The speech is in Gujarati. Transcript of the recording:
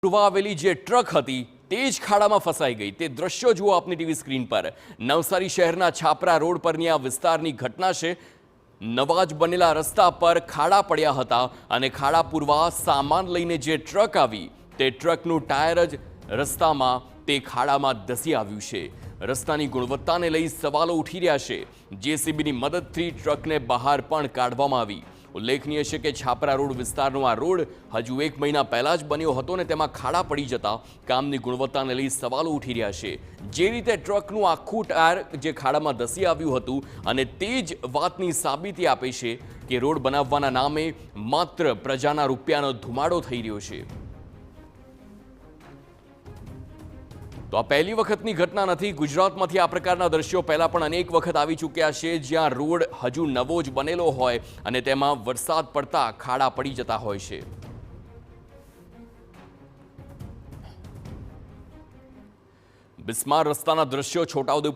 પૂર્વ આવેલી જે ટ્રક હતી તે જ ખાડામાં ફસાઈ ગઈ। તે દ્રશ્યો જુઓ આપની ટીવી સ્ક્રીન પર। નવસારી શહેરના છાપરા રોડ પરની આ વિસ્તારની ઘટના છે। નવા જ બનેલા રસ્તા પર ખાડા પડ્યા હતા અને ખાડા પૂરવા સામાન લઈને જે ટ્રક આવી તે ટ્રકનું ટાયર જ રસ્તામાં તે ખાડામાં ધસી આવ્યું છે। રસ્તાની ગુણવત્તાને લઈ સવાલો ઉઠી રહ્યા છે। જેસીબીની મદદથી ટ્રકને બહાર પણ કાઢવામાં આવી। ઉલ્લેખનીય છે કે છાપરા રોડ વિસ્તારનો આ રોડ હજુ 1 મહિના પહેલા જ બન્યો હતો ને તેમાં ખાડા પડી જતા કામની ગુણવત્તાને લઈ સવાલો ઉઠી રહ્યા છે। જે રીતે ટ્રકનું આખું ટાયર જે ખાડામાં ધસી આવ્યું હતું અને તે જ વાતની સાબિતી આપે છે કે રોડ બનાવવાના નામે માત્ર પ્રજાના રૂપિયાનો ધુમાડો થઈ રહ્યો છે। તો આ પહેલી વખતની ઘટના નથી। ગુજરાતમાંથી આ પ્રકારના દ્રશ્યો પહેલા પણ અનેક વખત આવી ચૂક્યા છે, જ્યાં રોડ હજુ નવો જ બનેલો હોય અને તેમાં વરસાદ પડતા ખાડા પડી જતા હોય છે। બિસ્માર રસ્તાના દ્રશ્યો છોટાઉદેપુર